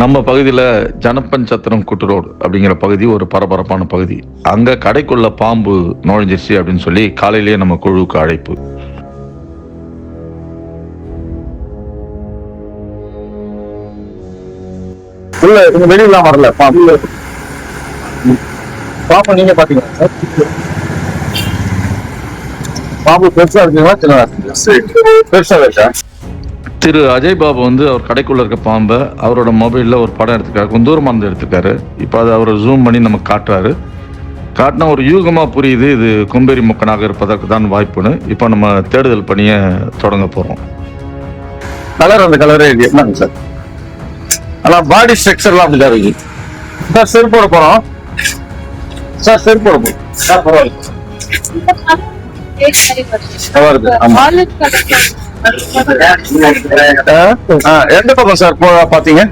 நம்ம பகுதியில் ஜனப்பஞ்சத்திரம் கூட்டுரோடு அப்படிங்கிற பகுதி ஒரு பரபரப்பான பகுதி. அங்கே கடைக்குள்ள பாம்பு நுழைஞ்சிருச்சு அப்படின்னு சொல்லி காலையிலேயே நம்ம குழுவுக்கு அழைப்பு. வெளியெல்லாம் வரல பாம்பு. பாம்பு நீங்க பாத்தீங்களா சார்? பாம்பு பெருசா இருக்குங்களா சின்னதா இருக்குங்களா? பெருசா இருக்கா? திரு அஜய் பாபு வந்து அவர் கடைக்குள்ள இருக்க பாம்பை அவரோட மொபைலில் ஒரு படம் எடுத்துக்காரு, கொஞ்சம் தூரமாக இருந்து எடுத்துக்காரு. இப்போ அதை அவர் ஜூம் பண்ணி நமக்கு காட்டுறாரு. காட்டினா ஒரு யூகமாக புரியுது இது கொம்பேரி முக்கனாக இருப்பதற்கு தான் வாய்ப்புன்னு. இப்போ நம்ம தேடுதல் பணியை தொடங்க போகிறோம். கலர் அந்த கலரே என்னங்க சார்? ஆனா பாடி ஸ்ட்ரக்சர்லாம் அப்படிதான் இருக்கு சார். செருப்பு போட போறோம் சார். செருப்பு போட போறோம் சார். பரவாயில்ல. எந்த பக்கம் சார் பாத்தீங்க?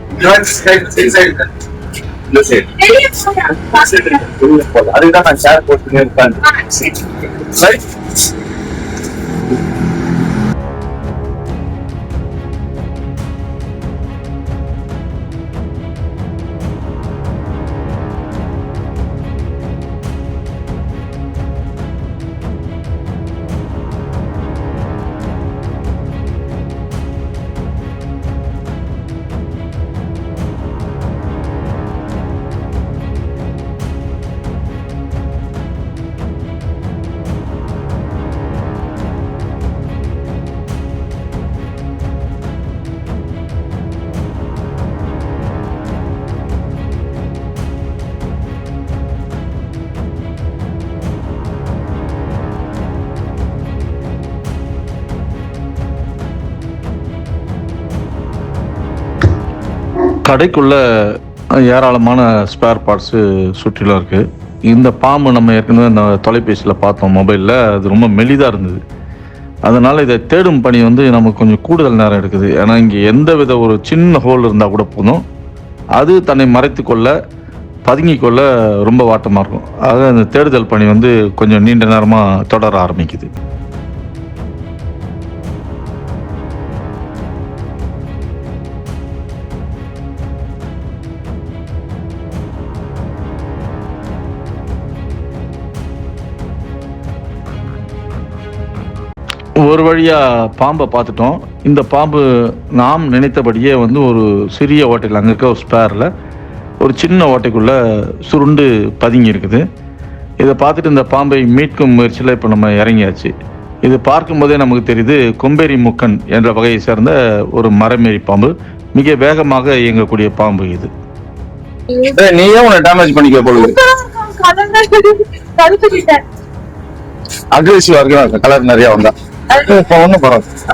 அதுதான் நான் ஷேர் போட்டு இருப்பேன். கடைக்குள்ள ஏராளமான ஸ்பேர் பார்ட்ஸு சுற்றிலும் இருக்குது. இந்த பாம்பு நம்ம ஏற்கனவே இந்த தொலைபேசியில் பார்த்தோம், மொபைலில். அது ரொம்ப மெலிதாக இருந்தது. அதனால் இதை தேடும் பணி வந்து நமக்கு கொஞ்சம் கூடுதல் நேரம் எடுக்குது. ஏன்னா இங்கே எந்த வித ஒரு சின்ன ஹோல் இருந்தால் கூட போதும், அது தன்னை மறைத்து கொள்ள, பதுங்கி கொள்ள ரொம்ப வாட்டமாக இருக்கும். ஆக அந்த தேடுதல் பணி வந்து கொஞ்சம் நீண்ட நேரமாக தொடர ஆரம்பிக்குது. ஒரு வழியாக பாம்பை பார்த்துட்டோம். இந்த பாம்பு நாம் நினைத்தபடியே வந்து ஒரு சிறிய ஓட்டையில், அங்கே இருக்க ஒரு ஸ்பேரில் ஒரு சின்ன ஓட்டைக்குள்ளே சுருண்டு பதுங்கி இருக்குது. இதை பார்த்துட்டு இந்த பாம்பை மீட்கும் முயற்சியில் இப்போ நம்ம இறங்கியாச்சு. இது பார்க்கும்போதே நமக்கு தெரியுது கொம்பேரி முக்கன் என்ற வகையை சேர்ந்த ஒரு மரமேறி பாம்பு. மிக வேகமாக இயங்கக்கூடிய பாம்பு இது. நீயே உன்னை டேமேஜ் பண்ணிக்க போகுது. அக்ரெசிவா இருக்கு, கலர் நிறைய வந்தா இப்ப ஒண்ணும் பரவாயில்ல.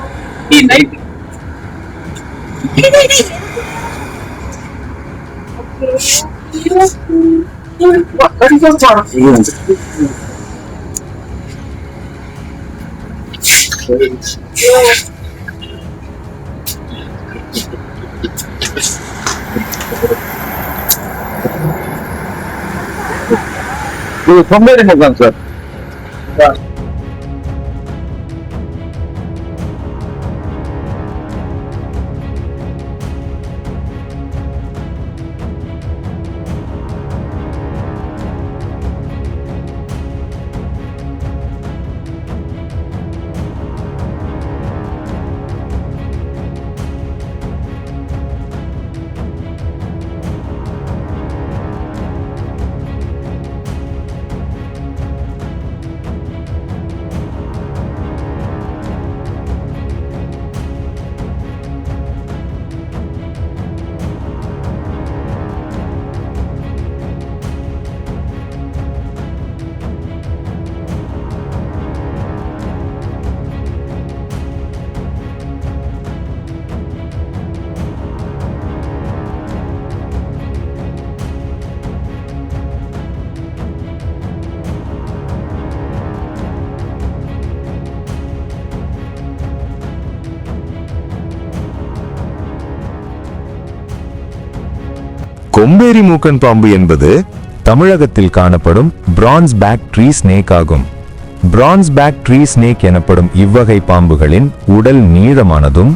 இது கொம்பேரி முகம் சார். கொம்பேரி மூக்கன் பாம்பு என்பது தமிழகத்தில் காணப்படும் பிரான்ஸ் பேக் ட்ரீ ஸ்னேக் ஆகும். பிரான்ஸ் பேக் ட்ரீ ஸ்னேக் எனப்படும் இவ்வகை பாம்புகளின் உடல் நீளமானதும்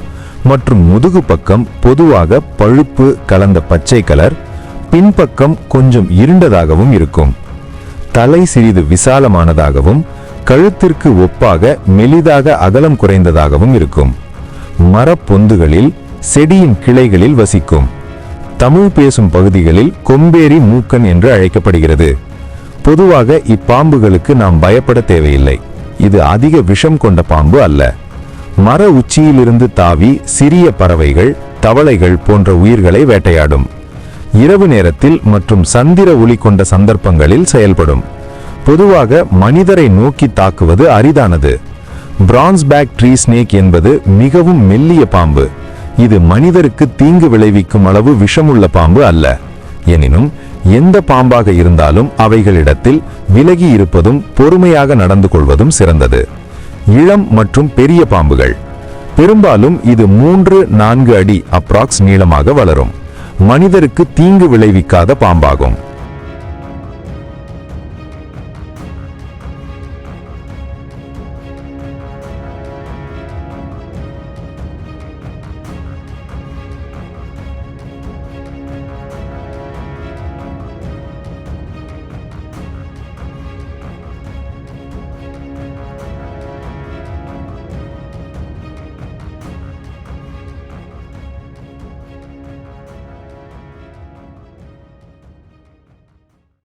மற்றும் முதுகு பக்கம் பொதுவாக பழுப்பு கலந்த பச்சை கலர், பின்பக்கம் கொஞ்சம் இருண்டதாகவும் இருக்கும். தலை சிறிது விசாலமானதாகவும் கழுத்திற்கு ஒப்பாக மெலிதாக அகலம் குறைந்ததாகவும் இருக்கும். மரப்பொந்துகளில் செடியின் கிளைகளில் வசிக்கும். தமிழ் பேசும் பகுதிகளில் கொம்பேரி மூக்கன் என்று அழைக்கப்படுகிறது. பொதுவாக இப்பாம்புகளுக்கு நாம் பயப்பட தேவையில்லை. இது அதிக விஷம் கொண்ட பாம்பு அல்ல. மர உச்சியிலிருந்து தாவி சிறிய பறவைகள், தவளைகள் போன்ற உயிர்களை வேட்டையாடும். இரவு நேரத்தில் மற்றும் சந்திர ஒளி கொண்ட சந்தர்ப்பங்களில் செயல்படும். பொதுவாக மனிதரை நோக்கி தாக்குவது அரிதானது. பிரான்ஸ் பேக் ட்ரீ ஸ்னேக் என்பது மிகவும் மெல்லிய பாம்பு. இது மனிதருக்கு தீங்கு விளைவிக்கும் அளவு விஷமுள்ள பாம்பு அல்ல. எனினும் எந்த பாம்பாக இருந்தாலும் அவைகளிடத்தில் விலகி இருப்பதும் பொறுமையாக நடந்து கொள்வதும் சிறந்தது. இளம் மற்றும் பெரிய பாம்புகள் பெரும்பாலும் இது 3-4 அடி அப்ராக்ஸ் நீளமாக வளரும். மனிதருக்கு தீங்கு விளைவிக்காத பாம்பாகும்.